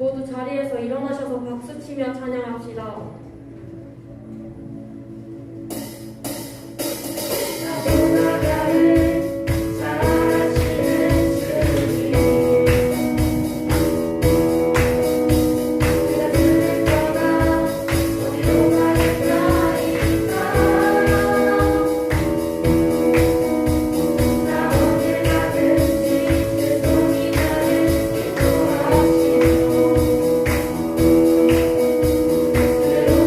모두 자리에서 일어나셔서 박수치며 찬양합시다. 주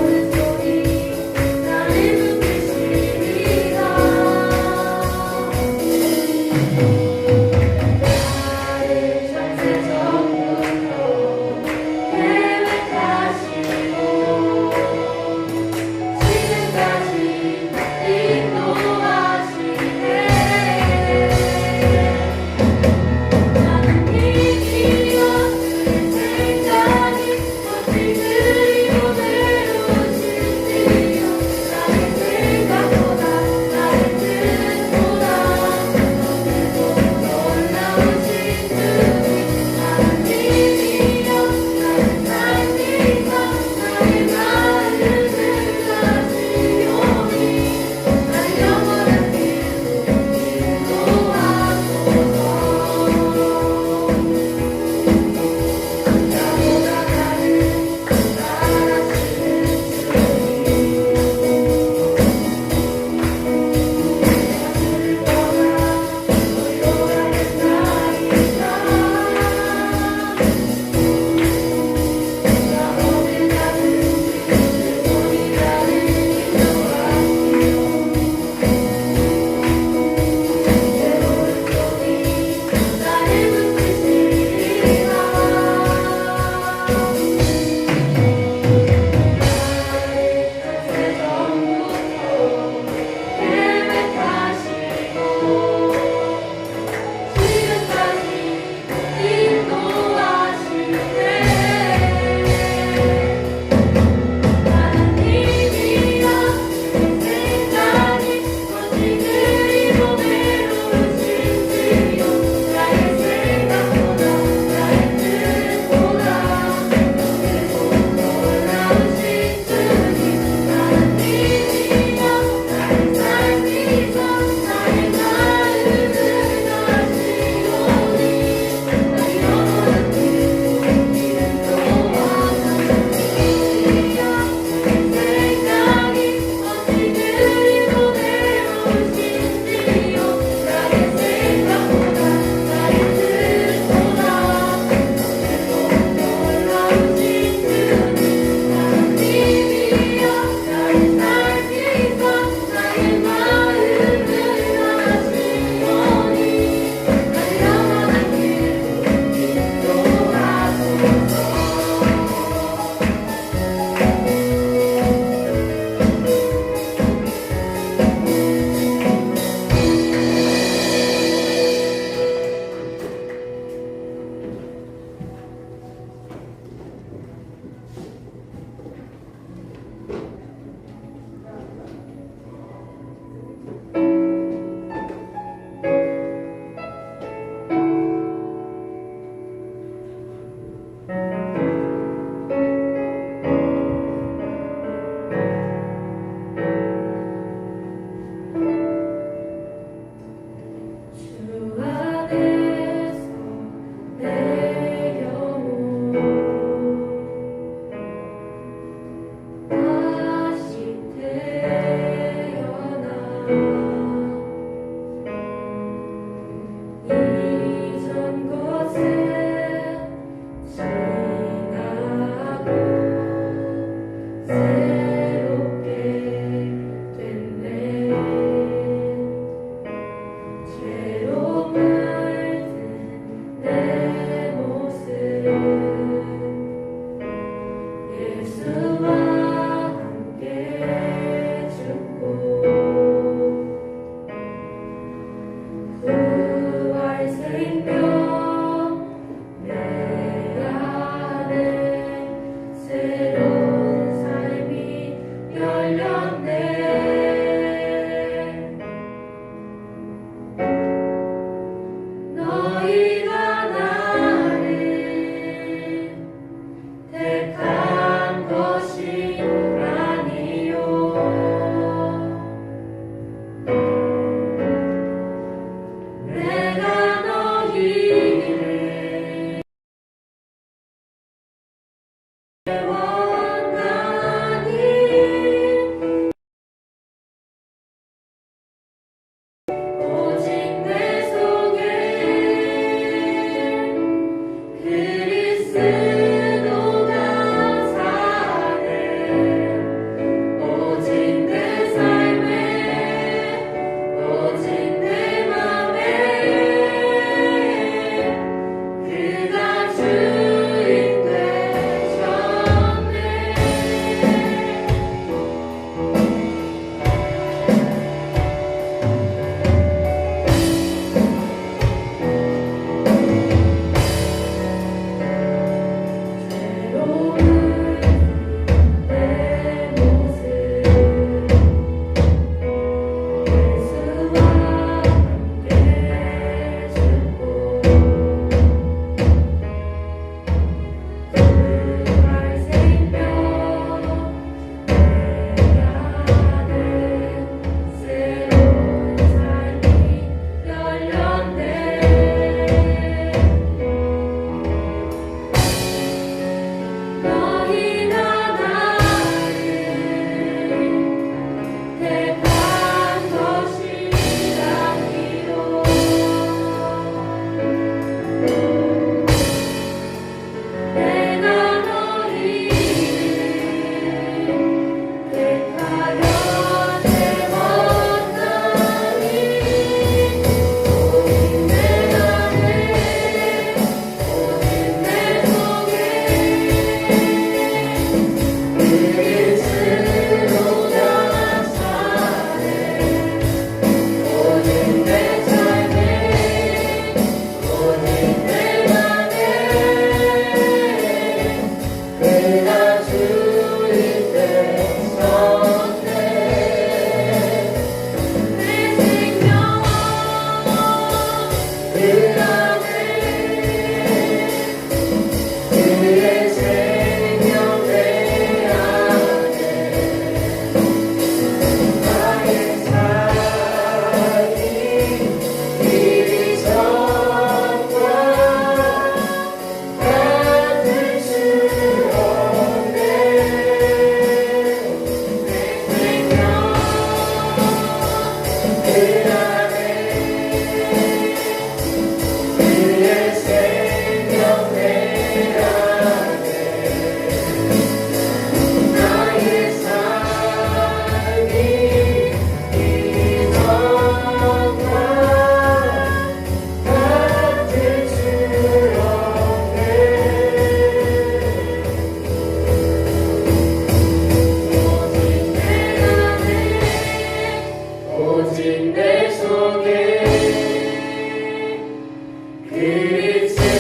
내 속에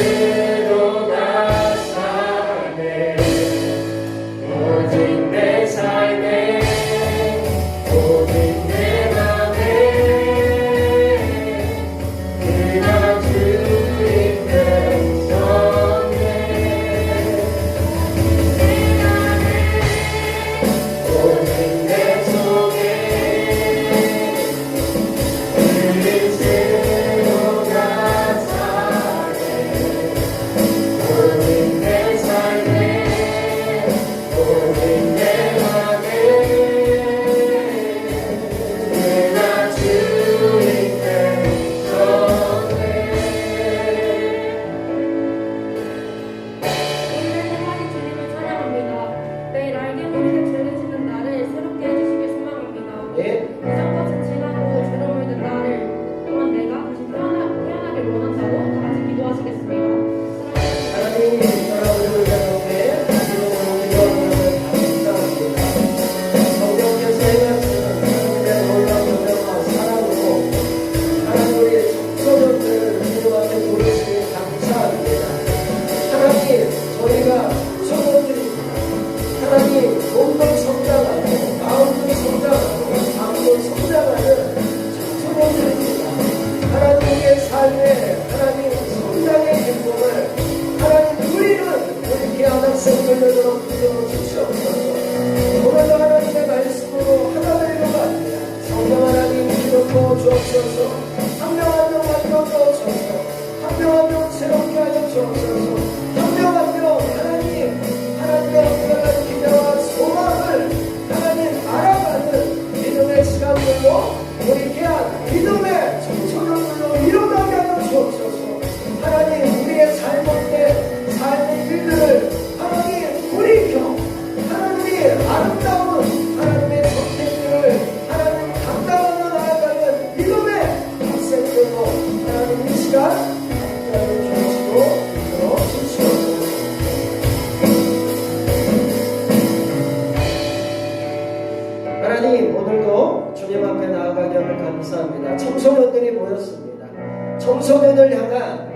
그리스도가 사네. 모든 내 삶에 모든 내 맘에 그가 주인 백성네. 내 안에 모든 내 속에 그리스도가 사네. 모든 내 삶에 모든 내 맘에 그가 주인 백성네. 오늘 행하신 주님을 찬양합니다. 매일 알게 모르게 즐기시는 나를 새롭게 해주시길 소망합니다. 예. 이전 것은 지나고 죄로 물든 나를 또한 내가 다시 태어나길 원한다고 다 같이 기도하시겠습니다. 하나님, 여러분을 위하여 기도하는 감사합니다. 성경께서 행하시는 하나님의 놀라운 은혜와 사랑으로 하나님 우리 청소년들을 기도하며 부르시니 감사합니다. 하나님, 저희가 청소년들입니다. 하나님, 몸도 성장하고 마음도 성장하고 마음도 성장하는 청소년들입니다. 하나님 우리의 삶에 하나님 성장의 행동을 하나님 누리는 우리 귀한 학생들로 부정을 주시옵소서. 오늘도 하나님의 말씀으로 하나 되는 것 같습니다. 성령 하나님 기도코 주옵소서. 한 명 한 명 만들어 주옵소서. 한 명 한 명 새롭게 하여 주옵소서. 한 명 한 명 하나님의 엄청난 기대와 소망을 하나님 알아가는 믿음의 시간들로 우리 귀한 믿음의 청소년들로 일어나게 하여 주옵소서. 하나님 우리의 삶의 일들을 하나님 돌이켜 하나님이 아름다운 하나님의 선택들을 하나님 감당하며 나아가는 믿음의 학생들로 하나님 이 시간 함께하여 주시고 이끌어 주시옵소서. 하나님 오늘도 주님 앞에 나아가게 함을 감사합니다. 청소년들이 모였습니다. 청소년을 향한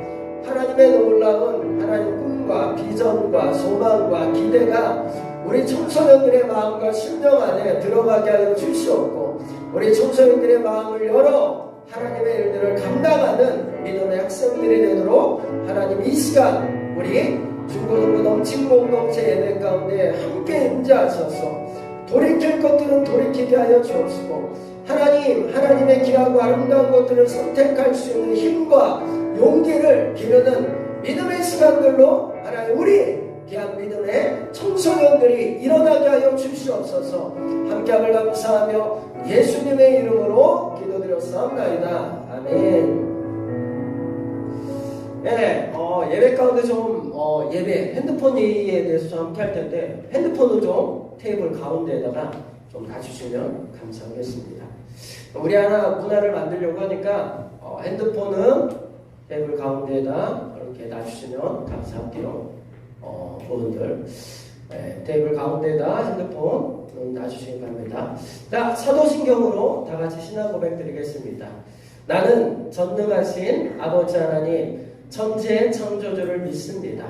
하나님의 놀라운 하나님 꿈과 비전과 소망과 기대가 우리 청소년들의 마음과 심령 안에 들어가게 하여 주시옵고 우리 청소년들의 마음을 열어 하나님의 일들을 감당하는 믿음의 학생들이 되도록 하나님 이 시간 우리 중고등부 넘친 공동체 예배 가운데 함께 임재하셔서 돌이킬 것들은 돌이키게 하여 주옵시고 하나님의 귀하고 아름다운 것들을 선택할 수 있는 힘과 용기를 기르는 믿음의 시간들로 하나님 우리 귀한 믿음의 청소년들이 일어나게 하여 주시옵소서. 함께함을 감사하며 예수님의 이름으로 기도드렸사옵나이다. 아멘. 네, 예배 가운데 좀 예배 핸드폰 예의에 대해서 좀 함께 할 텐데 핸드폰을 좀 테이블 가운데에다가 좀 놔주시면 감사하겠습니다. 우리 하나 문화를 만들려고 하니까 핸드폰은 테이블 가운데에다 이렇게 놔주시면 감사할게요. 어른들 테이블 가운데에다 핸드폰 놔주시기 바랍니다. 자, 사도신경으로 다 같이 신앙 고백 드리겠습니다. 나는 전능하신 아버지 하나님 천지의 창조주를 믿습니다.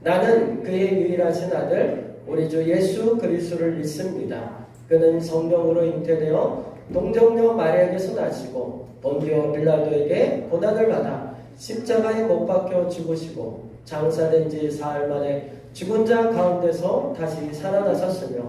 나는 그의 유일하신 아들 우리 주 예수 그리스도를 믿습니다. 그는 성령으로 잉태되어 동정녀 마리아에게서 나시고 본디오 빌라도에게 고난을 받아 십자가에 못 박혀 죽으시고 장사된 지 사흘 만에 죽은 자 가운데서 다시 살아나셨으며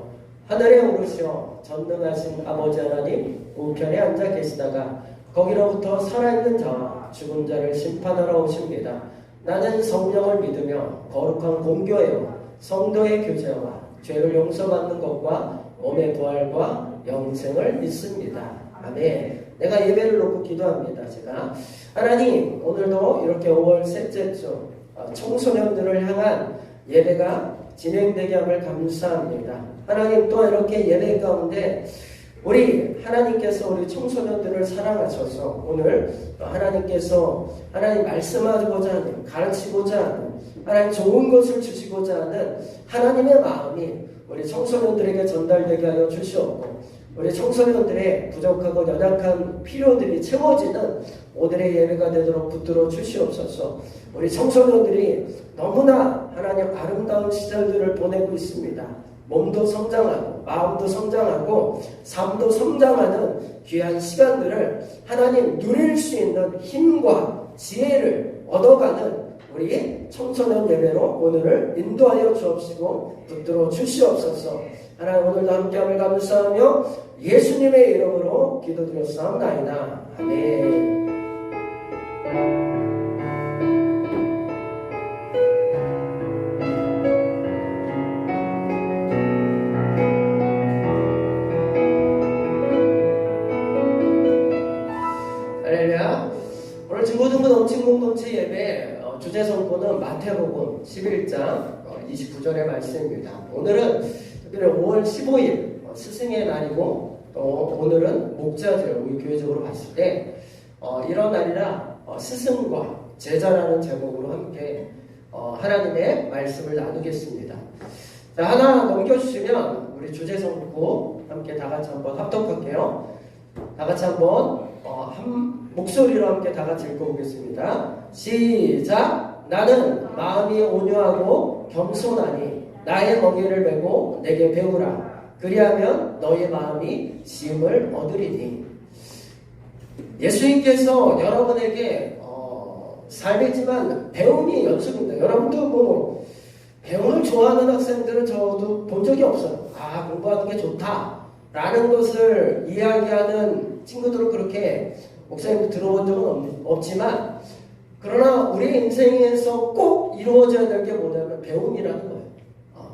하늘에 오르시어 전능하신 아버지 하나님 우편에 앉아 계시다가 거기로부터 살아있는 자와 죽은 자를 심판하러 오십니다. 나는 성령을 믿으며 거룩한 공교회와 성도의 교제와 죄를 용서받는 것과 몸의 부활과 영생을 믿습니다. 아멘. 내가 예배를 놓고 기도합니다. 제가 하나님 오늘도 이렇게 5월 셋째 주 청소년들을 향한 예배가 진행되게 함을 감사합니다. 하나님 또 이렇게 예배 가운데 우리 하나님께서 우리 청소년들을 사랑하셔서 오늘 하나님께서 하나님 말씀하고자 하는 가르치고자 하는 하나님 좋은 것을 주시고자 하는 하나님의 마음이 우리 청소년들에게 전달되게 하여 주시옵고 우리 청소년들의 부족하고 연약한 필요들이 채워지는 오늘의 예배가 되도록 붙들어 주시옵소서. 우리 청소년들이 너무나 하나님 아름다운 시절들을 보내고 있습니다. 몸도 성장하고 마음도 성장하고 삶도 성장하는 귀한 시간들을 하나님 누릴 수 있는 힘과 지혜를 얻어가는 우리 청소년 예배로 오늘을 인도하여 주옵시고 붙들어 주시옵소서. 하나님 오늘도 함께함을 감사하며 예수님의 이름으로 기도드렸사옵나이다. 아멘. 할렐루야. 오늘 진고등부 넘친 공동체 예배 주제 선포는 마태복음 11장 29절의 말씀입니다. 오늘은 특별히 5월 15일 스승의 날이고 또 오늘은 목자절 우리 교회적으로 봤을 때 이런 날이라 스승과 제자라는 제목으로 함께 하나님의 말씀을 나누겠습니다. 자, 하나 넘겨주시면 우리 주제 선포 함께 다 같이 한번 합독할게요. 다 같이 한번 한 목소리로 함께 다 같이 읽어보겠습니다. 시작. 나는 마음이 온유하고 겸손하니 나의 멍에를 메고 내게 배우라. 그리하면 너의 마음이 지음을 얻으리니. 예수님께서 여러분에게 삶이지만 배움이 연습입니다. 여러분도 뭐 배움을 좋아하는 학생들은 저도 본 적이 없어요. 아, 공부하는 게 좋다 라는 것을 이야기하는 친구들은 그렇게 목사님도 들어본 적은 없지만, 그러나 우리 인생에서 꼭 이루어져야 될 게 뭐냐면 배움이라는 거예요.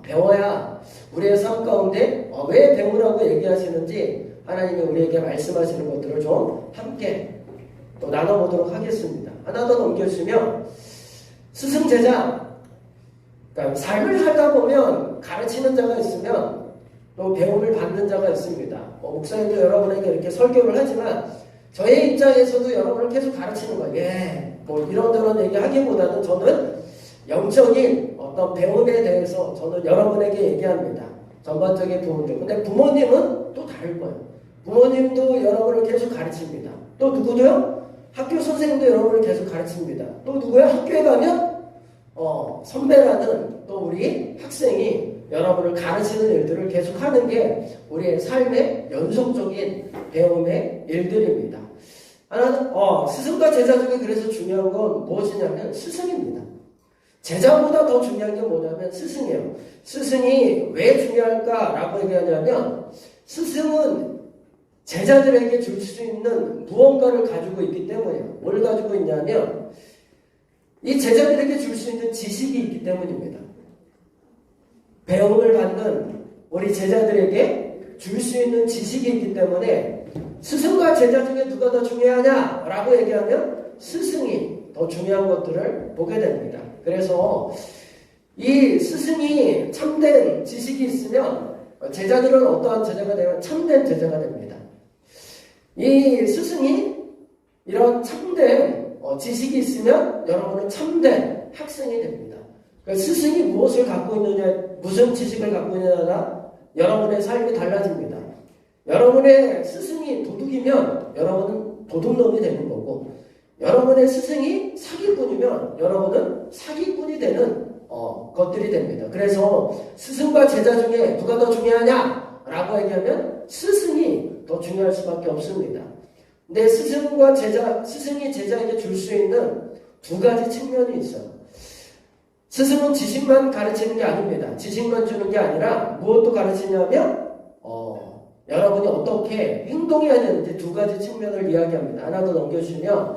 배워야 우리의 삶 가운데 왜 배우라고 얘기하시는지 하나님이 우리에게 말씀하시는 것들을 좀 함께 또 나눠보도록 하겠습니다. 하나 더 넘겨주시면 스승 제자, 그러니까 삶을 살다 보면 가르치는 자가 있으면 또 배움을 받는 자가 있습니다. 목사님도 여러분에게 이렇게 설교를 하지만 저의 입장에서도 여러분을 계속 가르치는 거예요. 뭐 이런저런 얘기하기보다는 저는 영적인 어떤 배움에 대해서 저는 여러분에게 얘기합니다. 전반적인 부분들. 근데 부모님은 또 다를 거예요. 부모님도 여러분을 계속 가르칩니다. 또 누구도요? 학교 선생님도 여러분을 계속 가르칩니다. 또 누구야? 학교에 가면 선배라는 또 우리 학생이 여러분을 가르치는 일들을 계속하는 게 우리의 삶의 연속적인 배움의 일들입니다. 하나는 스승과 제자 중에 그래서 중요한 건 무엇이냐면 스승입니다. 제자보다 더 중요한 게 뭐냐면 스승이에요. 스승이 왜 중요할까라고 얘기하냐면 스승은 제자들에게 줄 수 있는 무언가를 가지고 있기 때문이에요. 뭘 가지고 있냐면 이 제자들에게 줄 수 있는 지식이 있기 때문입니다. 배움을 받는 우리 제자들에게 줄 수 있는 지식이 있기 때문에 스승과 제자 중에 누가 더 중요하냐라고 얘기하면 스승이 더 중요한 것들을 보게 됩니다. 그래서 이 스승이 참된 지식이 있으면 제자들은 어떠한 제자가 되면 참된 제자가 됩니다. 이 스승이 이런 참된 지식이 있으면 여러분은 참된 학생이 됩니다. 그러니까 스승이 무엇을 갖고 있느냐, 무슨 지식을 갖고 있느냐가 여러분의 삶이 달라집니다. 여러분의 스승이 도둑이면 여러분은 도둑놈이 되는 거고, 여러분의 스승이 사기꾼이면 여러분은 사기꾼이 되는 것들이 됩니다. 그래서 스승과 제자 중에 누가 더 중요하냐라고 얘기하면 스승이 더 중요할 수밖에 없습니다. 근데 스승이 제자에게 줄 수 있는 두 가지 측면이 있어요. 스승은 지식만 가르치는 게 아닙니다. 지식만 주는 게 아니라 무엇도 가르치냐면 여러분이 어떻게 행동해야 되는지 두 가지 측면을 이야기합니다. 하나 더 넘겨주시면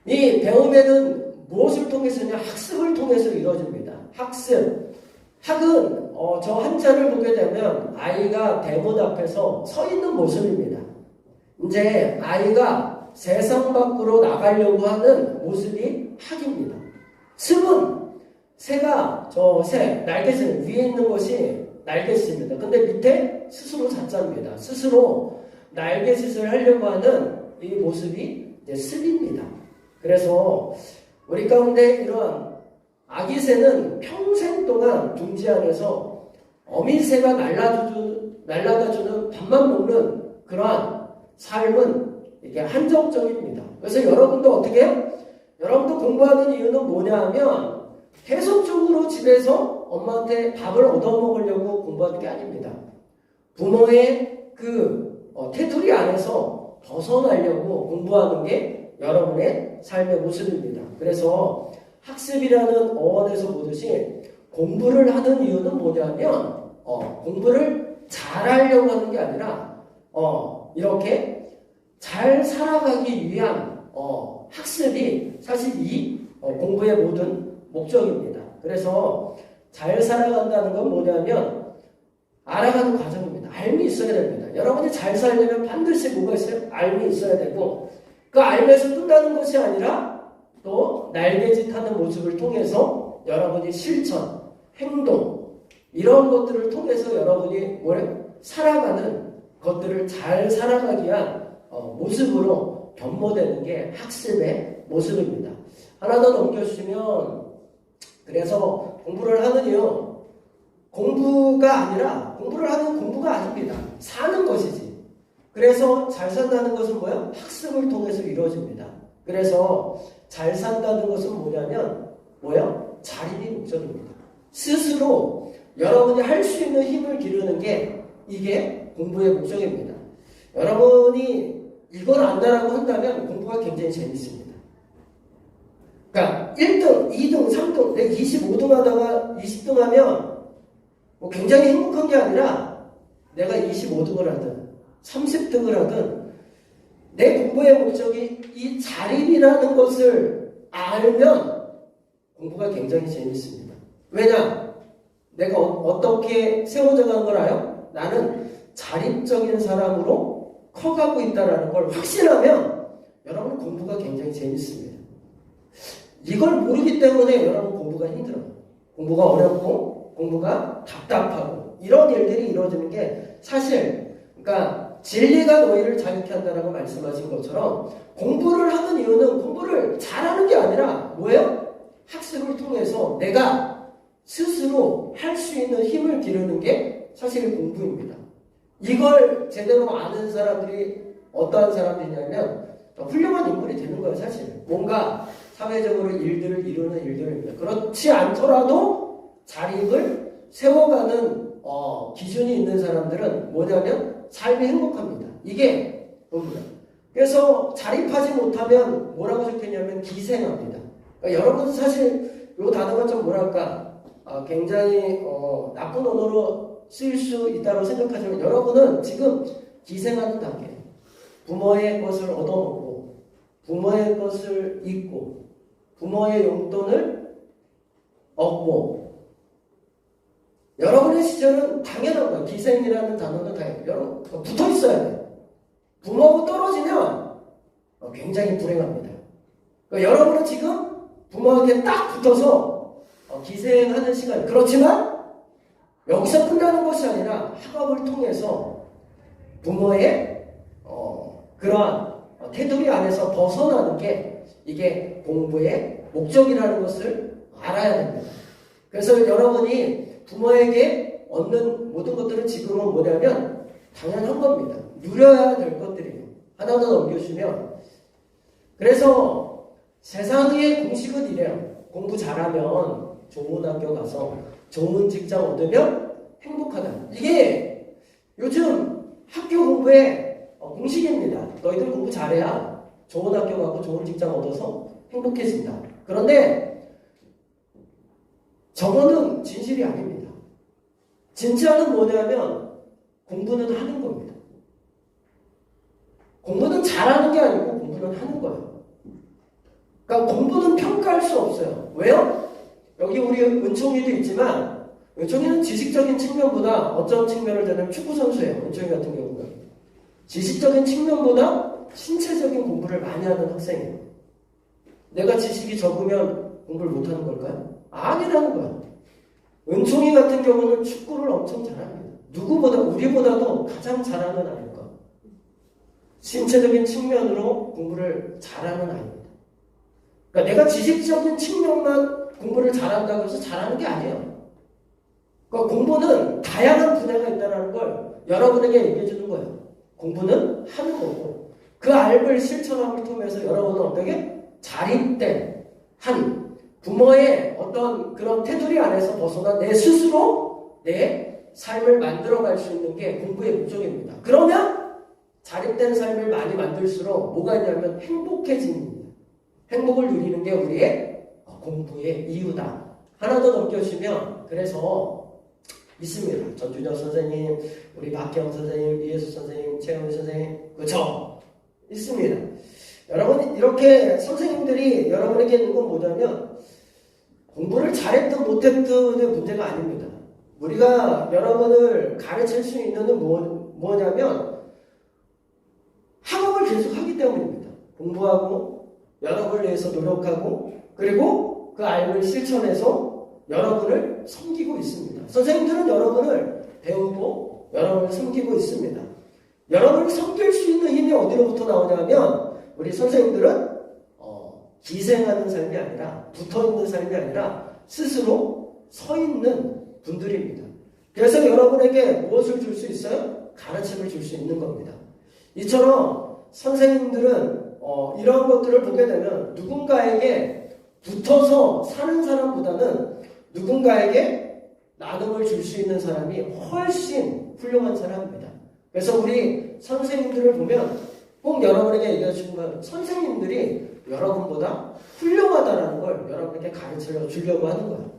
이 배움에는 무엇을 통해서냐? 학습을 통해서 이루어집니다. 학습. 학은 저 한자를 보게 되면 아이가 대문 앞에서 서 있는 모습입니다. 이제 아이가 세상 밖으로 나가려고 하는 모습이 학입니다. 습은 새가 날개짓 위에 있는 것이 날개짓입니다. 근데 밑에 스스로 자자입니다. 스스로 날개짓을 하려고 하는 이 모습이 이제 습입니다. 그래서 우리 가운데 이러한 아기 새는 평생 동안 둥지 안에서 어미새가 날라다주는 밥만 먹는 그러한 삶은 이게 한정적입니다. 그래서 여러분도 어떻게 해요? 여러분도 공부하는 이유는 뭐냐 하면 계속적으로 집에서 엄마한테 밥을 얻어먹으려고 공부하는 게 아닙니다. 부모의 테두리 안에서 벗어나려고 공부하는 게 여러분의 삶의 모습입니다. 그래서 학습이라는 어원에서 보듯이 공부를 하는 이유는 뭐냐면 공부를 잘하려고 하는 게 아니라 이렇게 잘 살아가기 위한 학습이 사실 이 공부의 모든 목적입니다. 그래서 잘 살아간다는 건 뭐냐면 알아가는 과정입니다. 알미 있어야 됩니다. 여러분이 잘 살려면 반드시 뭐가 있어요? 알미 있어야 되고 그 알미에서 끝나는 것이 아니라 또 날개짓하는 모습을 통해서 여러분이 실천, 행동 이런 것들을 통해서 여러분이 살아가는 것들을 잘 살아가기 위한 모습으로 변모되는 게 학습의 모습입니다. 하나 더 넘겨주시면 그래서 공부를 하는 이유 공부가 아니라 공부를 하는 공부가 아닙니다. 사는 것이지. 그래서 잘 산다는 것은 뭐야? 학습을 통해서 이루어집니다. 그래서 잘 산다는 것은 뭐냐면 자립이 목적입니다. 스스로 여러분이 할 수 있는 힘을 기르는 게 이게 공부의 목적입니다. 여러분이 이걸 안다라고 한다면 공부가 굉장히 재밌습니다. 그러니까 1등, 2등, 3등, 내가 25등 하다가 20등 하면 굉장히 행복한 게 아니라 내가 25등을 하든 30등을 하든 내 공부의 목적이 이 자립이라는 것을 알면 공부가 굉장히 재밌습니다. 왜냐? 내가 어떻게 세워져 가는 걸 알아요? 나는 자립적인 사람으로 커가고 있다는 걸 확신하면 여러분 공부가 굉장히 재밌습니다. 이걸 모르기 때문에 여러분 공부가 힘들어요. 공부가 어렵고 공부가 답답하고 이런 일들이 이루어지는 게 사실 그러니까 진리가 너희를 자유케 한다라고 말씀하신 것처럼 공부를 하는 이유는 공부를 잘하는 게 아니라 뭐예요? 학습을 통해서 내가 스스로 할 수 있는 힘을 기르는 게 사실 공부입니다. 이걸 제대로 아는 사람들이 어떠한 사람들이냐면 훌륭한 인물이 되는 거예요. 사실 뭔가 사회적으로 일들을 이루는 일들입니다. 그렇지 않더라도 자립을 세워가는 기준이 있는 사람들은 뭐냐면 삶이 행복합니다. 이게 뭡니다. 그래서 자립하지 못하면 뭐라고 적혀있냐면 기생합니다. 그러니까 여러분 사실 이 단어가 좀 뭐랄까 굉장히 나쁜 언어로 쓰일 수 있다고 생각하지만 여러분은 지금 기생하는 단계 부모의 것을 얻어먹고 부모의 것을 잊고 부모의 용돈을 얻고 여러분의 시절은 당연한 거예요. 기생이라는 단어는 당연해요. 여러분 붙어 있어야 돼요. 부모하고 떨어지면 굉장히 불행합니다. 그러니까 여러분은 지금 부모에게 딱 붙어서 기생하는 시간. 그렇지만 여기서 끝나는 것이 아니라 학업을 통해서 부모의 그러한 테두리 안에서 벗어나는 게 이게 공부의 목적이라는 것을 알아야 됩니다. 그래서 여러분이 부모에게 얻는 모든 것들은 지금은 뭐냐면 당연한 겁니다. 누려야 될 것들이에요. 하나 더 넘겨주시면 그래서 세상의 공식은 이래요. 공부 잘하면 좋은 학교 가서 좋은 직장 얻으면 행복하다. 이게 요즘 학교 공부의 공식입니다. 너희들 공부 잘해야 좋은 학교 가고 좋은 직장 얻어서 행복해진다. 그런데 저거는 진실이 아닙니다. 진짜는 뭐냐면 공부는 하는 겁니다. 공부는 잘하는 게 아니고 공부는 하는 거예요. 그러니까 공부는 평가할 수 없어요. 왜요? 여기 우리 은총이도 있지만 은총이는 지식적인 측면보다 어떤 측면을 되냐면 축구선수예요. 은총이 같은 경우는 지식적인 측면보다 신체적인 공부를 많이 하는 학생이에요. 내가 지식이 적으면 공부를 못하는 걸까요? 아니라는 거예요. 은총이 같은 경우는 축구를 엄청 잘합니다. 누구보다 우리보다도 가장 잘하는 아이가 신체적인 측면으로 공부를 잘하는 아이입니다. 그러니까 내가 지식적인 측면만 공부를 잘한다고 해서 잘하는 게 아니에요. 그 공부는 다양한 분야가 있다는 걸 여러분에게 얘기해 주는 거예요. 공부는 하는 거고 그 알을 실천함을 통해서 여러분은 어떻게 자립된 한 부모의 어떤 그런 테두리 안에서 벗어나 내 스스로 내 삶을 만들어갈 수 있는 게 공부의 목적입니다. 그러면 자립된 삶을 많이 만들수록 뭐가 있냐면 행복해집니다. 행복을 누리는 게 우리의 공부의 이유다. 하나 더 넘겨주시면 그래서 있습니다. 전준혁 선생님, 우리 박경 선생님, 이혜수 선생님, 최영훈 선생님, 그렇죠? 있습니다. 여러분 이렇게 선생님들이 여러분에게 있는 건 뭐냐면 공부를 잘했든 못했든의 문제가 아닙니다. 우리가 여러분을 가르칠 수 있는 건 뭐냐면 학업을 계속 하기 때문입니다. 공부하고 여러분을 위해서 노력하고 그리고 그 알을 실천해서 여러분을 섬기고 있습니다. 선생님들은 여러분을 배우고 여러분을 섬기고 있습니다. 여러분을 섬길 수 있는 힘이 어디로부터 나오냐면 우리 선생님들은 기생하는 삶이 아니라 붙어있는 삶이 아니라 스스로 서 있는 분들입니다. 그래서 여러분에게 무엇을 줄 수 있어요? 가르침을 줄 수 있는 겁니다. 이처럼 선생님들은 이런 것들을 보게 되면 누군가에게 붙어서 사는 사람보다는 누군가에게 나눔을 줄 수 있는 사람이 훨씬 훌륭한 사람입니다. 그래서 우리 선생님들을 보면 꼭 여러분에게 얘기하시는 건 선생님들이 여러분보다 훌륭하다는 걸 여러분에게 가르쳐 주려고 하는 거예요.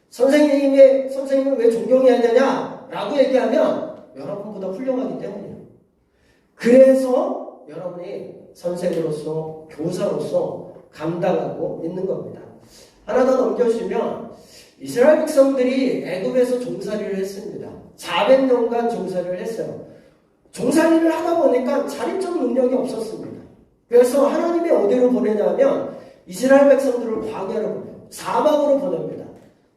선생님을 왜 존경해야 되냐? 라고 얘기하면 여러분보다 훌륭하기 때문이에요. 그래서 여러분이 선생으로서 교사로서 감당하고 있는 겁니다. 하나 더 넘겨주시면 이스라엘 백성들이 애굽에서 종살이를 했습니다. 400년간 종살이를 했어요. 종살이를 하다 보니까 자립적 능력이 없었습니다. 그래서 하나님이 어디로 보내냐면 이스라엘 백성들을 광야로 보내요. 사막으로 보냅니다.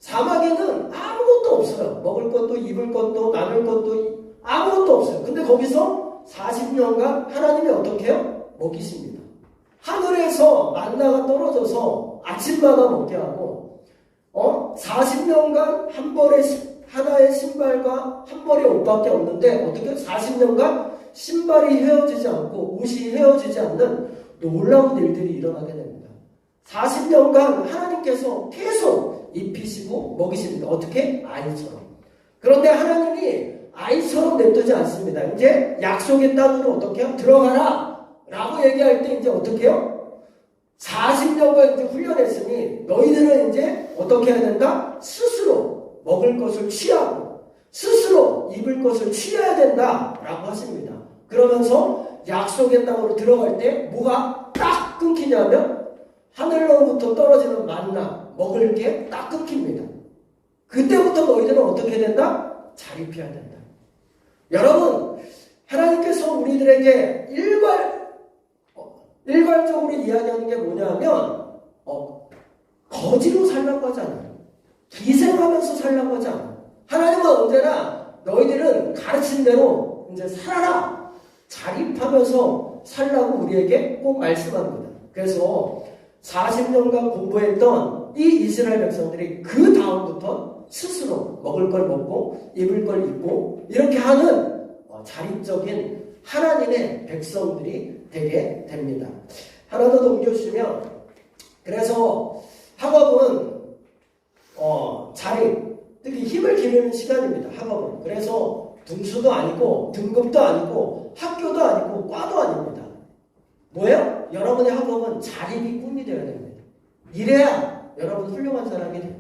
사막에는 아무것도 없어요. 먹을 것도 입을 것도 나눌 것도 아무것도 없어요. 근데 거기서 40년간 하나님이 어떻게 해요? 먹이십니다. 하늘에서 만나가 떨어져서 아침마다 먹게 하고 40년간 한 벌의 하나의 신발과 한 벌의 옷밖에 없는데 어떻게 40년간 신발이 헤어지지 않고 옷이 헤어지지 않는 놀라운 일들이 일어나게 됩니다. 40년간 하나님께서 계속 입히시고 먹이십니다. 어떻게? 아이처럼. 그런데 하나님이 아이처럼 냅두지 않습니다. 이제 약속의 땅으로 어떻게 해요? 들어가라! 라고 얘기할 때 이제 어떻게 해요? 40년간 이제 훈련했으니 너희들은 이제 어떻게 해야 된다? 스스로 먹을 것을 취하고 스스로 입을 것을 취해야 된다라고 하십니다. 그러면서 약속의 땅으로 들어갈 때 뭐가 딱 끊기냐면 하늘로부터 떨어지는 만나 먹을 게 딱 끊깁니다. 그때부터 너희들은 어떻게 된다? 자립해야 된다. 여러분 하나님께서 우리들에게 일괄적으로 이야기하는 게 뭐냐면 거지로 살라고 하지 않아요. 기생하면서 살라고 하지 않아요. 하나님은 언제나 너희들은 가르친 대로 이제 살아라. 자립하면서 살라고 우리에게 꼭 말씀합니다. 그래서 40년간 공부했던 이 이스라엘 백성들이 그 다음부터 스스로 먹을 걸 먹고 입을 걸 입고 이렇게 하는 자립적인 하나님의 백성들이 되게 됩니다. 하나 더 넘겨주시면 그래서 학업은 자립, 특히 힘을 기르는 시간입니다. 학업은. 그래서 등수도 아니고 등급도 아니고 학교도 아니고 과도 아닙니다. 뭐예요? 여러분의 학업은 자립이 꿈이 되어야 됩니다. 이래야 여러분 훌륭한 사람이 돼요.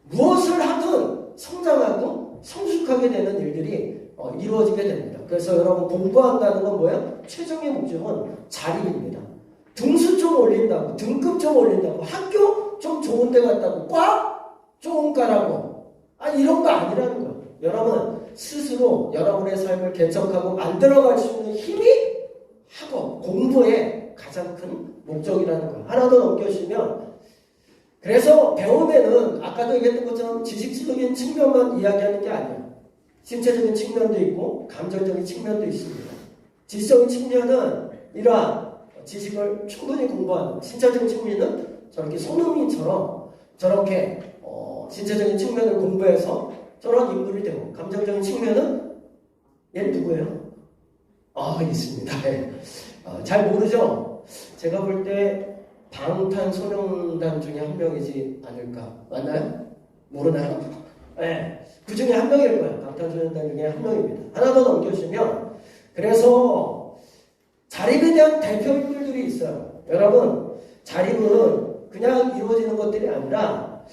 무엇을 하든 성장하고 성숙하게 되는 일들이 이루어지게 됩니다. 그래서 여러분 공부한다는 건 뭐예요? 최종의 목적은 자립입니다. 등수 좀 올린다고, 등급 좀 올린다고, 학교 좀 좋은 데 갔다고, 과 좋은 과라고 이런 거 아니라는 거예요. 여러분 스스로 여러분의 삶을 개척하고 만들어갈 수 있는 힘이 학업, 공부의 가장 큰 목적이라는 거예요. 하나 더 넘겨주시면 그래서 배움에는 아까도 얘기했던 것처럼 지식적인 측면만 이야기하는 게 아니에요. 신체적인 측면도 있고 감정적인 측면도 있습니다. 지식적인 측면은 이러한 지식을 충분히 공부하는, 신체적인 측면은 저렇게 손흥민처럼 저렇게 신체적인 측면을 공부해서 저런 인물이 되고 감정적인 측면은 얘는 누구예요? 있습니다. 네. 잘 모르죠? 제가 볼 때 방탄소년단 중에 한 명이지 않을까. 맞나요? 모르나요? 네. 그 중에 한 명일 거예요. 방탄소년단 중에 한 명입니다. 하나 더 넘겨주시면, 그래서 자립에 대한 대표 인물들이 있어요. 여러분, 자립은 그냥 이루어지는 것들이 아니라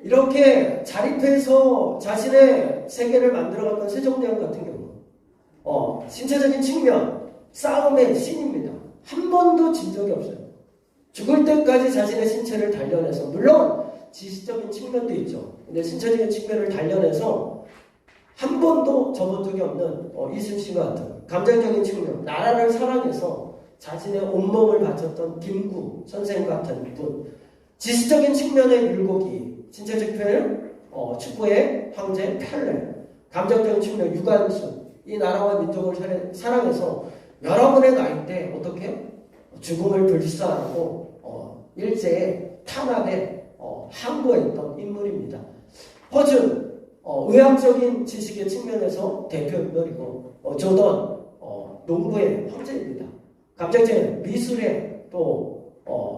이렇게 자립해서 자신의 세계를 만들어갔던 세종대왕 같은 경우, 신체적인 측면, 싸움의 신입니다. 한 번도 진 적이 없어요. 죽을 때까지 자신의 신체를 단련해서, 물론 지식적인 측면도 있죠. 근데 신체적인 측면을 단련해서 한 번도 접은 적이 없는 이순신과 같은 감정적인 측면, 나라를 사랑해서 자신의 온몸을 바쳤던 김구 선생 같은 분, 지식적인 측면의 율곡이, 신체적 표현, 축구의 황제 펠레, 감정적인 측면 유관순, 이 나라와 민족을 사랑해서 여러분의 나이 때 어떻게 죽음을 불사하고 일제의 탄압에 항거했던 인물입니다. 허준, 의학적인 지식의 측면에서 대표 인물이고, 조던, 농부의 황제입니다. 감정적인 미술의 또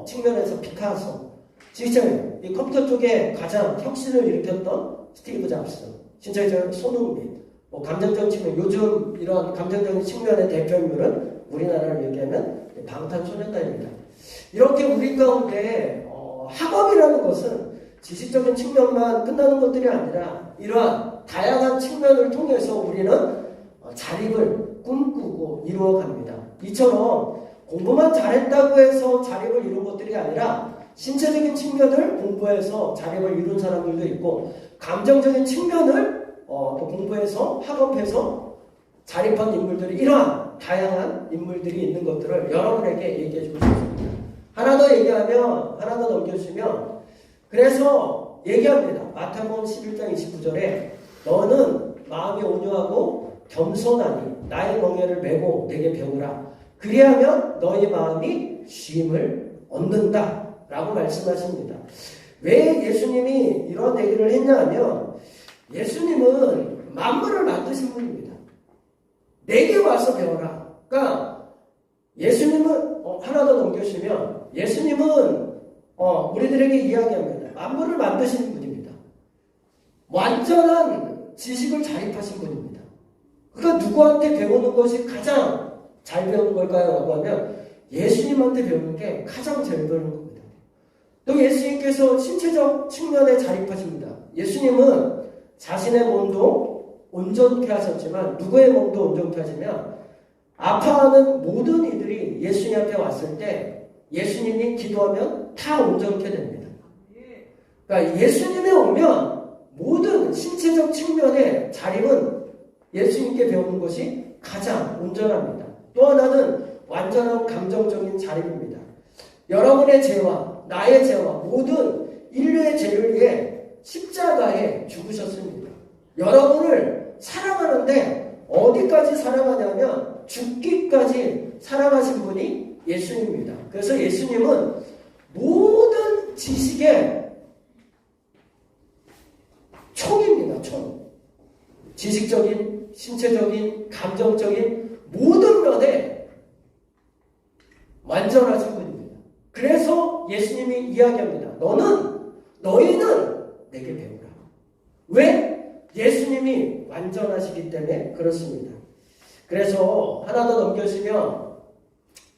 측면에서 피카소, 지식적인 이 컴퓨터 쪽에 가장 혁신을 일으켰던 스티브 잡스, 신체적 손흥민, 감정적인 측면, 요즘 이런 감정적인 측면의 대표 인물은 우리나라를 얘기하면 방탄소년단입니다. 이렇게 우리 가운데 학업이라는 것은 지식적인 측면만 끝나는 것들이 아니라 이러한 다양한 측면을 통해서 우리는 자립을 꿈꾸고 이루어갑니다. 이처럼 공부만 잘했다고 해서 자립을 이룬 것들이 아니라 신체적인 측면을 공부해서 자립을 이룬 사람들도 있고, 감정적인 측면을 또 공부해서 학업해서 자립한 인물들이, 이러한 다양한 인물들이 있는 것들을 여러분에게 얘기해 주고 싶습니다. 하나 더 얘기하면, 하나 더 넘겨주시면, 그래서 얘기합니다. 마태복음 11장 29절에 너는 마음이 온유하고 겸손하니 나의 멍에를 메고 내게 배우라. 그리하면 너희 마음이 쉼을 얻는다 라고 말씀하십니다. 왜 예수님이 이런 얘기를 했냐 하면, 예수님은 만물을 만드신 분입니다. 내게 와서 배워라. 그러니까 예수님은 하나 더 넘겨주시면, 예수님은 우리들에게 이야기합니다. 만물을 만드시는 분입니다. 완전한 지식을 자립하신 분입니다. 그러니까 누구한테 배우는 것이 가장 잘 배우는 걸까요? 라고 하면 예수님한테 배우는 게 가장 잘 배우는 겁니다. 또 예수님께서 신체적 측면에 자립하십니다. 예수님은 자신의 몸도 온전케 하셨지만 누구의 몸도 온전케 하시면 아파하는 모든 이들이 예수님 앞에 왔을 때 예수님이 기도하면 다 온전케 됩니다. 그러니까 예수님이 오면 모든 신체적 측면의 자립은 예수님께 배우는 것이 가장 온전합니다. 또 하나는 완전한 감정적인 자립입니다. 여러분의 죄와 나의 죄와 모든 인류의 죄를 위해 십자가에 죽으셨습니다. 여러분을 사랑하는데 어디까지 사랑하냐면 죽기까지 사랑하신 분이 예수님입니다. 그래서 예수님은 모든 지식의 총입니다. 총. 지식적인, 신체적인, 감정적인 모든 면에 완전하신 분입니다. 그래서 예수님이 이야기합니다. 너희는 내게 배우라. 왜? 예수님이 완전하시기 때문에 그렇습니다. 그래서 하나 더 넘겨주시면,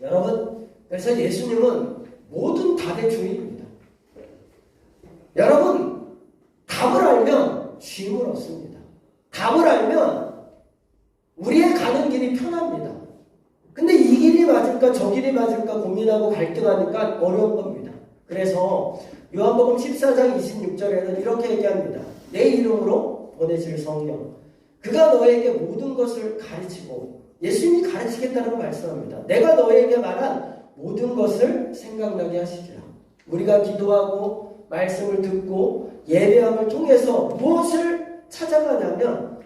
여러분, 그래서 예수님은 모든 답의 주인입니다. 여러분, 답을 알면 쉼을 얻습니다. 답을 알면 우리의 가는 길이 편합니다. 근데 이 길이 맞을까 저 길이 맞을까 고민하고 갈등하니까 어려운 겁니다. 그래서 요한복음 14장 26절에는 이렇게 얘기합니다. 내 이름으로 보내실 성령, 그가 너에게 모든 것을 가르치고, 예수님이 가르치겠다는 말씀합니다. 내가 너에게 말한 모든 것을 생각나게 하시리라. 우리가 기도하고 말씀을 듣고 예배함을 통해서 무엇을 찾아가냐면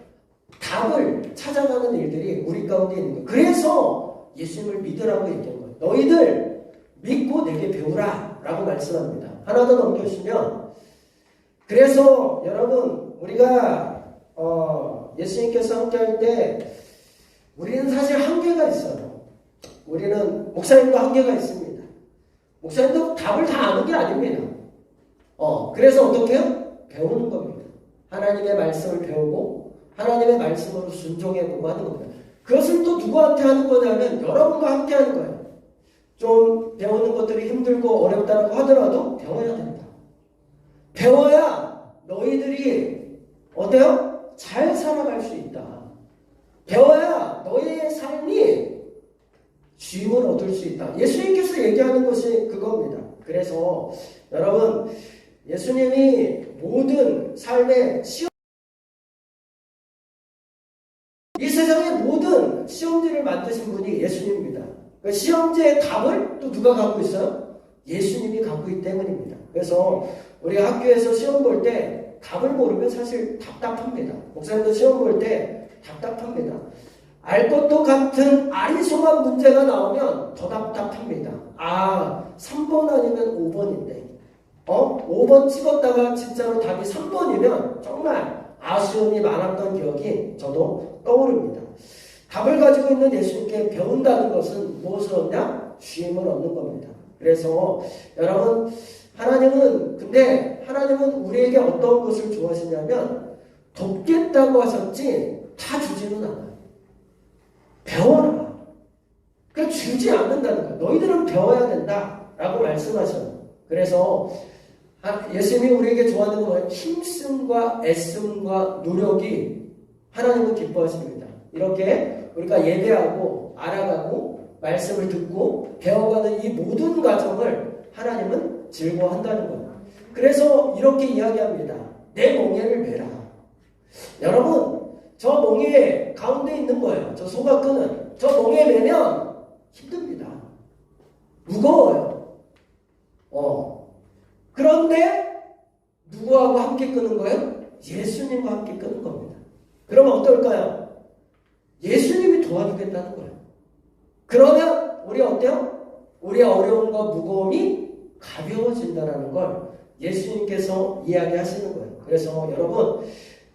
답을 찾아가는 일들이 우리 가운데 있는 거예요. 그래서 예수님을 믿으라고 얘기한 거예요. 너희들 믿고 내게 배우라 라고 말씀합니다. 하나 더 넘겨주시면, 그래서 여러분, 우리가 예수님께서 함께 할 때 우리는 사실 한계가 있어요. 우리는 목사님도 한계가 있습니다. 목사님도 답을 다 아는 게 아닙니다. 그래서 어떻게 해요? 배우는 겁니다. 하나님의 말씀을 배우고 하나님의 말씀으로 순종해보고 하는 겁니다. 그것을 또 누구한테 하는 거냐면 여러분과 함께 하는 거예요. 좀 배우는 것들이 힘들고 어렵다고 하더라도 배워야 된다. 배워야 너희들이 어때요? 잘 살아갈 수 있다. 배워야 너희의 삶이 쉼을 얻을 수 있다. 예수님께서 얘기하는 것이 그겁니다. 그래서 여러분, 예수님이 모든 삶의 이 세상의 모든 시험지를 만드신 분이 예수님입니다. 그 시험지의 답을 또 누가 갖고 있어요? 예수님이 갖고 있기 때문입니다. 그래서 우리 학교에서 시험 볼 때 답을 모르면 사실 답답합니다. 목사님도 시험 볼 때 답답합니다. 알 것도 같은 아리송한 문제가 나오면 더 답답합니다. 3번 아니면 5번인데 5번 찍었다가 진짜로 답이 3번이면 정말 아쉬움이 많았던 기억이 저도 떠오릅니다. 답을 가지고 있는 예수님께 배운다는 것은 무엇을 얻냐? 쉼을 얻는 겁니다. 그래서 여러분, 하나님은 우리에게 어떤 것을 좋아하시냐면 돕겠다고 하셨지 다 주지는 않아요. 배워라. 그러니까 주지 않는다는 거예요. 너희들은 배워야 된다라고 말씀하셔요. 그래서 예수님이 우리에게 좋아하는 건 뭐예요? 힘씀과 애씀과 노력이 하나님은 기뻐하십니다. 이렇게 우리가 예배하고 알아가고 말씀을 듣고 배워가는 이 모든 과정을 하나님은 즐거워한다는 거예요. 그래서 이렇게 이야기합니다. 내 멍에를 메라. 여러분, 저 멍에 가운데 있는 거예요. 저 소각끈은 저 멍에 매면 힘듭니다. 무거워요. 그런데 누구하고 함께 끄는 거예요? 예수님과 함께 끄는 겁니다. 그러면 어떨까요? 예수님이 도와주겠다는 거예요. 그러면 우리 어때요? 우리의 어려움과 무거움이 가벼워진다는 걸 예수님께서 이야기하시는 거예요. 그래서 여러분,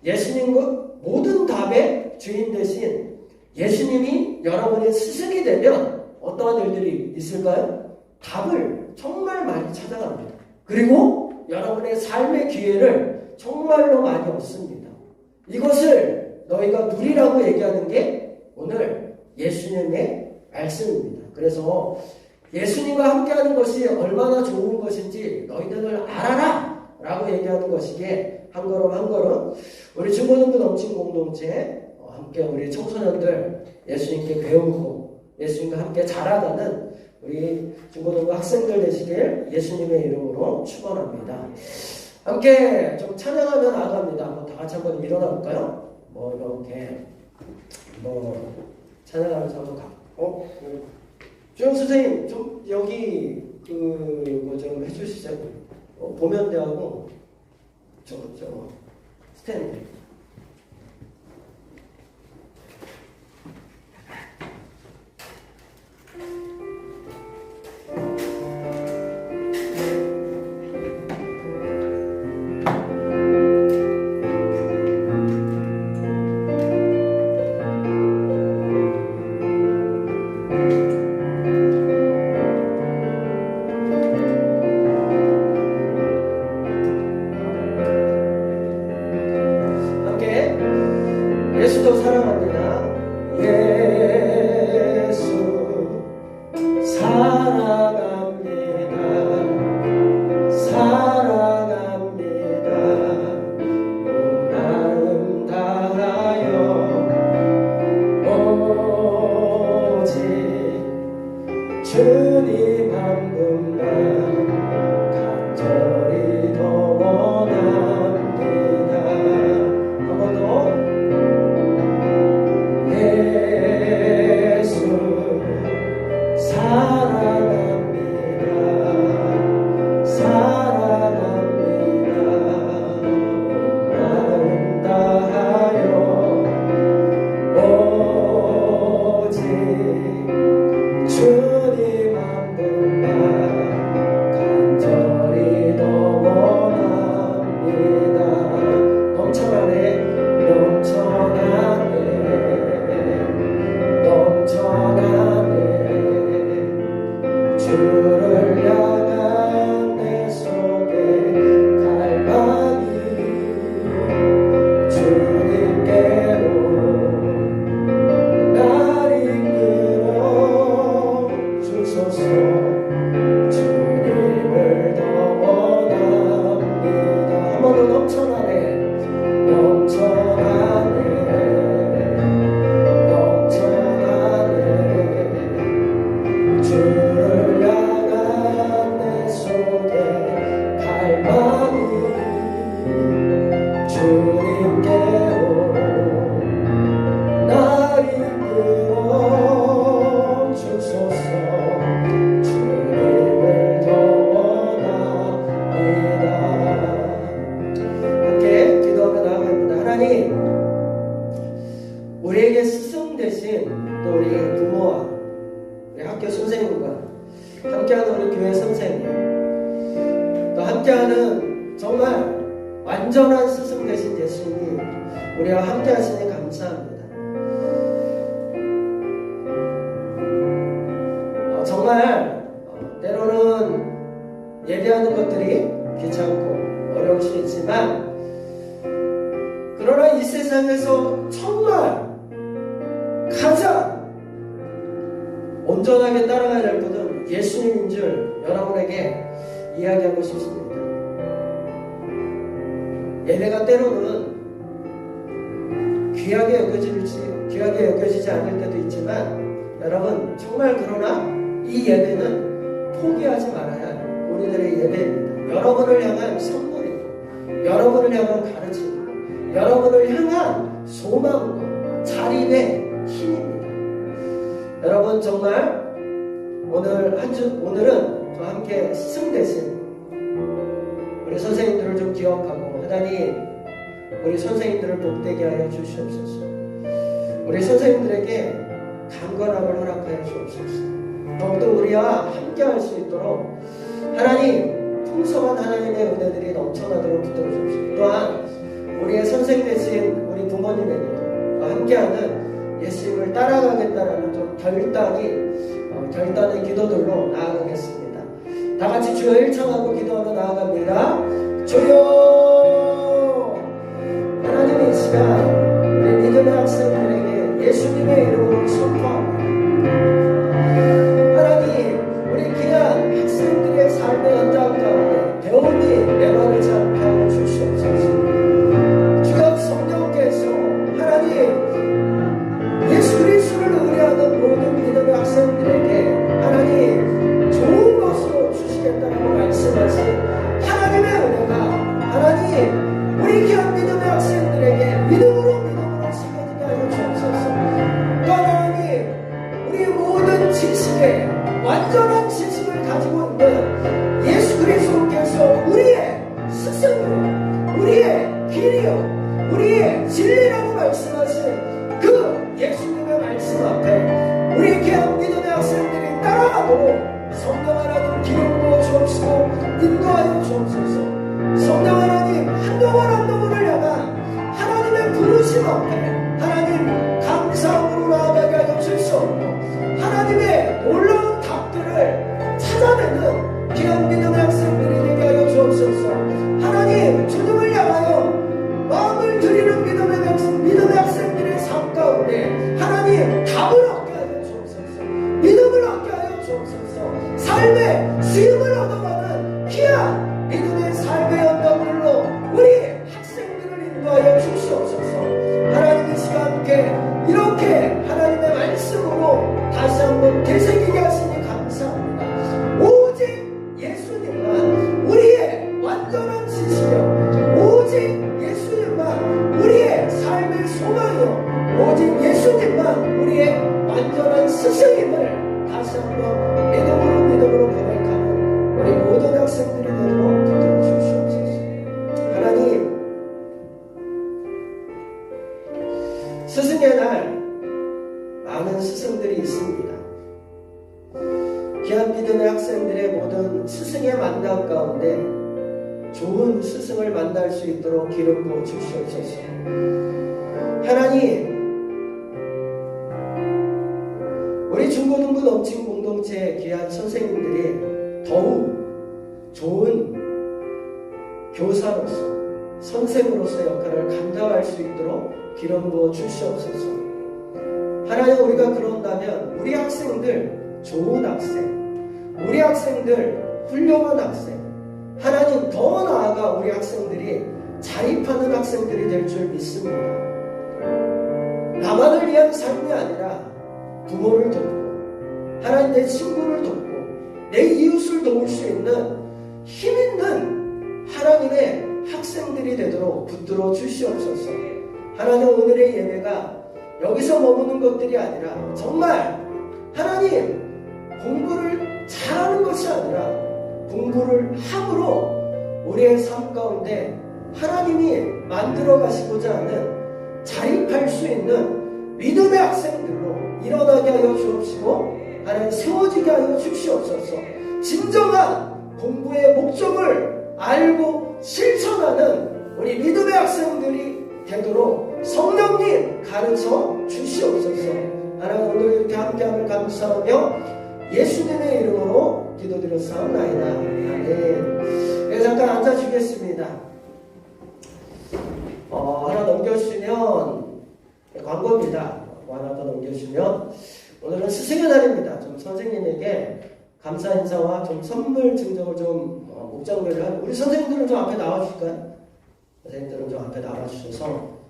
예수님과 모든 답의 주인 대신 예수님이 여러분의 스승이 되면 어떠한 일들이 있을까요? 답을 정말 많이 찾아갑니다. 그리고 여러분의 삶의 기회를 정말로 많이 얻습니다. 이것을 너희가 누리라고 얘기하는 게 오늘 예수님의 말씀입니다. 그래서 예수님과 함께하는 것이 얼마나 좋은 것인지 너희들을 알아라 라고 얘기하는 것이기에 한 걸음 한 걸음 우리 중고등부 넘친 공동체 함께 우리 청소년들 예수님께 배우고 예수님과 함께 자라가는 우리 중고등부 학생들 되시길 예수님의 이름으로 축원합니다. 함께 좀 찬양하며 나아갑니다. 한번 다 같이 한번 일어나 볼까요? 이렇게 찬양하면서 한번 주영 선생님 좀 여기 그거 좀 해주시죠. 보면대하고 저 스탠드. 선생님, 또 함께하는 정말 완전한 스승 되신 예수님이 우리와 함께 하시니 감사합니다. 정말 때로는 예배하는 것들이 귀찮고 어려울 수 있지만, 그러나 이 세상에서 정말 가장 온전하게 따라가야 할 것은 예수님인 줄 여러분에게 이야기하고 싶습니다. 예배가 때로는 귀하게 여겨지지 않을 때도 있지만, 여러분 정말 그러나 이 예배는 포기하지 말아야 할 우리들의 예배입니다. 여러분을 향한 선물이고, 여러분을 향한 가르침이고, 여러분을 향한 소망과 자립의 힘입니다. 여러분 정말 오늘은 저와 함께 스승 되신 우리 선생님들을 좀 기억하고, 하나님 우리 선생님들을 복되게 하여 주시옵소서. 우리 선생님들에게 강건함을 허락하여 주옵소서. 더욱더 우리와 함께 할 수 있도록 하나님 풍성한 하나님의 은혜들이 넘쳐나도록 붙들어 주옵소서. 또한 우리의 선생 되신 우리 부모님에게도 함께하는 예수님을 따라가겠다라는 좀 결단의 기도들로 나아가겠습니다. 다 같이 주여 일청하고 기도하며 나아갑니다. 주여, 하나님 이 시간 우리 믿음의 학생들에게 예수님의 이름으로 선포합니다. 하나님, 우리 귀한 학생들의 삶의 현장 가운데 배움이 메마르지 않게 하여 주시옵소서. 주여, 성령께서 하나님 예수 그리스도를 의뢰하는 모든 믿음의 학생들에게 하나님 좋은 것으로 주시겠다고 말씀하신 하나님의 은혜가 하나님 우리 귀한 믿음의 학생들에게 믿음으로 새겨지게 하여 주옵소서. 또 하나님, 우리 모든 지식에 완전한 지식을 가지고 있는 예수 그리스도께서 우리의 스승이요, 우리의 길이요, 우리의 진리라고 말씀하신 그 예수님의 말씀 앞에 우리 귀한 믿음의 학생들이 따라가도록 성령 하나님 기름 부어 주옵시고 인도하여 주옵소서. 성령 하나님 한 영혼 한 영혼을 향한 하나님의 부르심 앞에 하나님 감사함으로 나아가게 하여 주시옵고, 하나님의 놀라운 답들을 찾아내는 귀한 믿음의 학생들이 되게 하여 주옵소서. 하나님 주님을 향하여 마음을 드리는 믿음의 학생들의 삶 가운데 하나님 답을 얻게 하여 주옵소서. 믿음을 얻게 하여 주옵소서. 삶의 수임을 얻어가는 귀한 믿음의 삶의 연단들로 우리 학생들을 인도하여 주시옵소서. 하나님 이 시간 함께 이렇게 하나님의 말씀으로 다시 한번 되새기게 하시니 감사합니다. 오직 예수님만 우리의 완전한 지식이요, 오직 예수님만 우리의 삶의 소망이요, 오직 예수님만 우리의 완전한 스승임을 다시 한번 믿음으로 고백하는 우리 모든 학생들이 되도록 붙들어 주시옵소서. 하나님, 스승의 날 많은 스승들이 있습니다. 귀한 믿음의 학생들의 모든 스승의 만남 가운데 좋은 스승을 만날 수 있도록 기름 부어 주시옵소서. 하나님, 우리 중고등부 넘친 공동체의 귀한 선생님들이 더욱 좋은 교사로서 선생으로서 역할을 감당할 수 있도록 기름 부어 주시옵소서. 하나님, 우리가 그런다면 우리 학생들 좋은 학생, 우리 학생들 훌륭한 학생, 하나님 더 나아가 우리 학생들이 자립하는 학생들이 될 줄 믿습니다. 나만을 위한 삶이 아니라 부모를 돕고 하나님 내 친구를 돕고 내 이웃을 도울 수 있는 힘있는 하나님의 학생들이 되도록 붙들어 주시옵소서. 하나님, 오늘의 예배가 여기서 머무는 것들이 아니라 정말 하나님 공부를 잘하는 것이 아니라 공부를 함으로 우리의 삶 가운데 하나님이 만들어 가시고자 하는 자립할 수 있는 믿음의 학생들로 일어나게 하여 주옵시고 하나님 세워지게 하여 주시옵소서. 진정한 공부의 목적을 알고 실천하는 우리 믿음의 학생들이 되도록 성령님 가르쳐 주시옵소서. 하나님 오늘 이렇게 함께함을 감사하며 예수님의 이름으로 기도드렸사옵나이다. 아멘. 네, 잠깐 앉아주겠습니다. 하나 넘겨주시면 광고입니다. 하나 더 넘겨주시면 오늘은 스승의 날입니다. 좀 선생님에게 감사 인사와 좀 선물 증정을 좀 목장교를 하고 우리 선생님들은 좀 앞에 나와주실까요? 선생님들은 좀 앞에 나와주셔서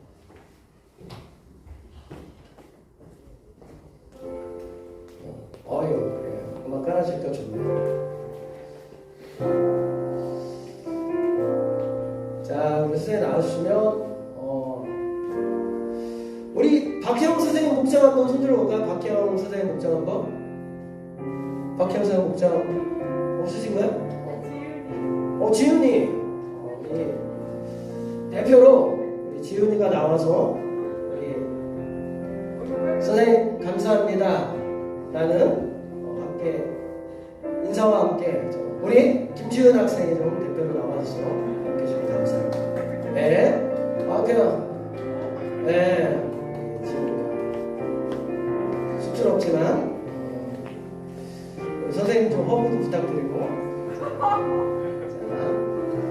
그래요. 음악 깔아주니까 좋네요. 자, 우리 선생님 나와주시면 우리 박혜영 선생님 목장 한번 손들어 볼까요? 박혜영 선생님 목장 한번. 박혜영 선생님 목장 없으신가요? 지윤이. 우리 대표로 우리 지윤이가 나와서 우리 선생님 감사합니다. 나는 함께 인사와 함께 우리 김지은 학생이 좀 대표로 나와서 함께 좀 감사합니다. 네, 그냥 네, 쑥스럽지만 우리 선생님 좀 허브도 부탁드리고 자,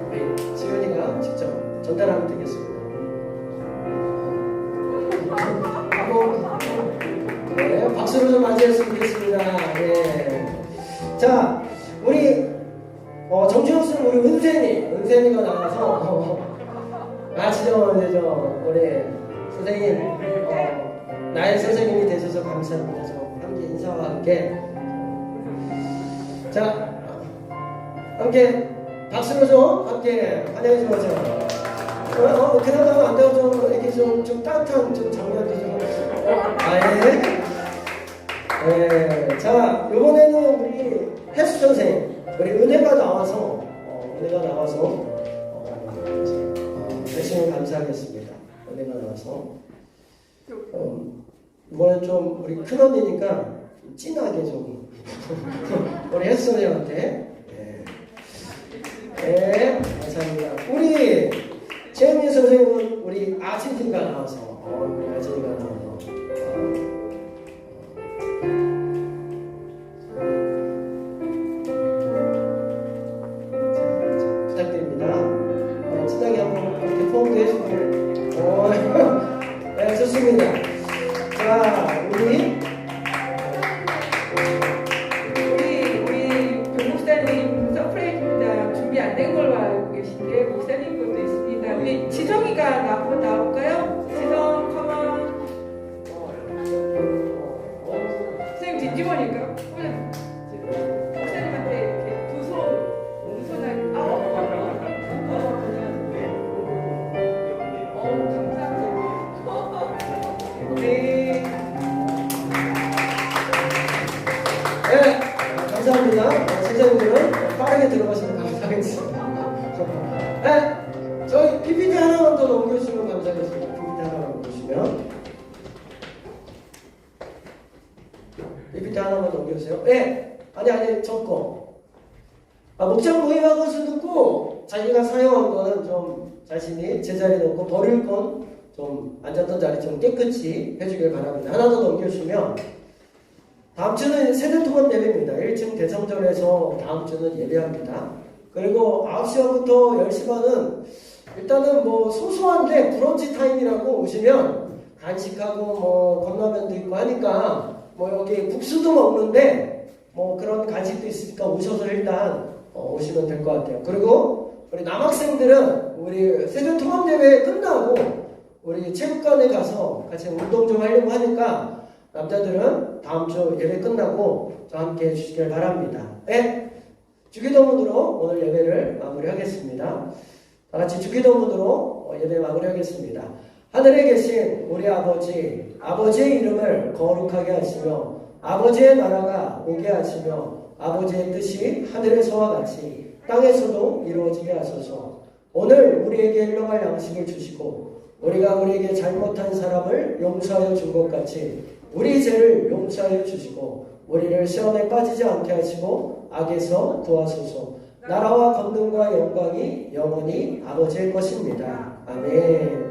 우리 지은이가 직접 전달하면 되겠습니다. 네, 박수로 좀 맞이했으면 좋겠습니다. 네. 자, 우리 정준혁 씨는 우리 은sen이가 나와서 진짜 우리 선생님 나의 선생님이 되셔서 감사합니다. 함께 인사와 함께 자 함께 박수로 좀 함께 환영해 주시죠. 그나마 안 되고 좀 이렇게 좀 따뜻한 좀 장면도 좀 네. 자, 이번에는 우리 혜수 선생님, 우리 은혜가 나와서 열심히 감사하겠습니다. 은혜가 나와서 이번엔 좀 우리 큰 언니니까 진하게 좀 우리 혜수 선생님한테 네, 감사합니다. 우리 최은미 선생님은 우리 아진이가 나와서 우리 아진이가 나와서 부탁드립니다. 친하게 한번 이렇게 포옹도 해주고 네, 좋습니다. 자, 우리 목사님 서프라이즈입니다. 준비 안 된 걸로 알고 계신데 목사님 것도 있습니다. 우리 지성이가 한번 나올까요? 지성, 컴온. 선생님 뒤집어니까 목사님한테 이렇게 두 손, 옹손하게. 감사합니다. 네. 네, 감사합니다. 선생님들은 빠르게 들어가시면 감사하겠습니다. 네, 저희 PPT 하나만 더 넘겨주시면 감사하겠습니다. PPT 하나만 넘겨주시면. PPT 하나만 넘겨주세요. 네, 아니, 저거. 목장 모임하고서 듣고 자기가 사용한 거는 좀 자신이 제자리에 놓고 버릴 건 좀 앉았던 자리 좀 깨끗이 해주길 바랍니다. 하나 더 넘겨주시면 다음 주는 세대통합 예배입니다. 1층 대성전에서 다음 주는 예배합니다. 그리고 9시반부터 10시반은 일단은 뭐 소소한데 브런치 타임이라고 오시면 간식하고 컵라면도 있고 하니까 여기 국수도 먹는데 그런 간식도 있으니까 오셔서 일단 오시면 될 것 같아요. 그리고 우리 남학생들은 우리 세대통합 예배 끝나고 우리 체육관에 가서 같이 운동 좀 하려고 하니까 남자들은 다음 주 예배 끝나고 저와 함께 해주시길 바랍니다. 네, 주기도문으로 오늘 예배를 마무리하겠습니다. 다같이 주기도문으로 예배 마무리하겠습니다. 하늘에 계신 우리 아버지, 아버지의 이름을 거룩하게 하시며 아버지의 나라가 오게 하시며 아버지의 뜻이 하늘에서와 같이 땅에서도 이루어지게 하소서. 오늘 우리에게 일용할 양식을 주시고 우리가 우리에게 잘못한 사람을 용서하여 준 것 같이 우리 죄를 용서하여 주시고 우리를 시험에 빠지지 않게 하시고 악에서 구하소서. 나라와 권능과 영광이 영원히 아버지의 것입니다. 아멘.